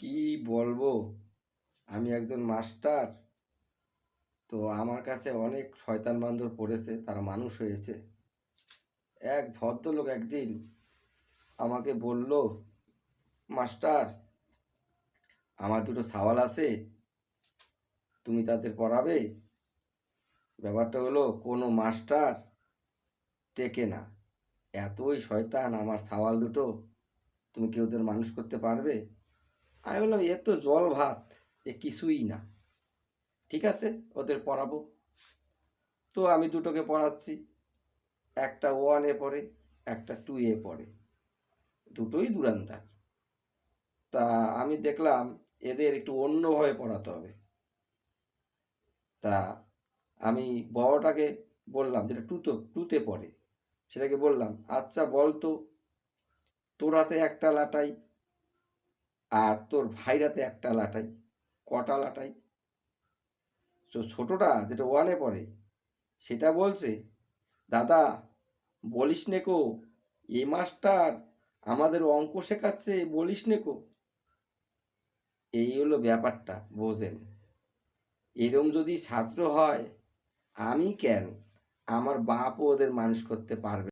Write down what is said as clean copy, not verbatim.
কি বলবো, আমি একজন মাস্টার। তো আমার কাছে অনেক শয়তান বান্দর পড়েছে, তারা মানুষ হয়েছে। এক ভদ্রলোক একদিন আমাকে বলল, মাস্টার, আমার দুটো সওয়াল আছে, তুমি তাদের পড়াবে। ব্যাপারটা হলো, কোনো মাস্টার টেকে না, এতই শয়তান আমার সওয়াল দুটো, তুমি কি ওদের মানুষ করতে পারবে? আমি বললাম, এ তো জল ভাত, এ কিছুই না, ঠিক আছে, ওদের পড়াবো। তো আমি দুটোকে পড়াচ্ছি, একটা 1-এ পড়ে, একটা 2-এ পড়ে, দুটোই দুরান্তার। তা আমি দেখলাম এদের একটু অন্যভাবে পড়াতে হবে। তা আমি বড়টাকে বললাম, যেটা টুতে পড়ে, সেটাকে বললাম, আচ্ছা বল তো, তোর হাতে একটা লাটাই আর তোর ভাইরাতে একটা লাটাই, কটা লাটাই? তো ছোটটা যেটা 1-এ পড়ে সেটা বলছে, দাদা বলিস নেকো, এ মাস্টার আমাদের অঙ্ক শেখাচ্ছে, বলিস নেকো। এই হলো ব্যাপারটা, বোঝেন? এরম যদি ছাত্র হয়, আমি কেন, আমার বাপও ওদের মানুষ করতে পারবে।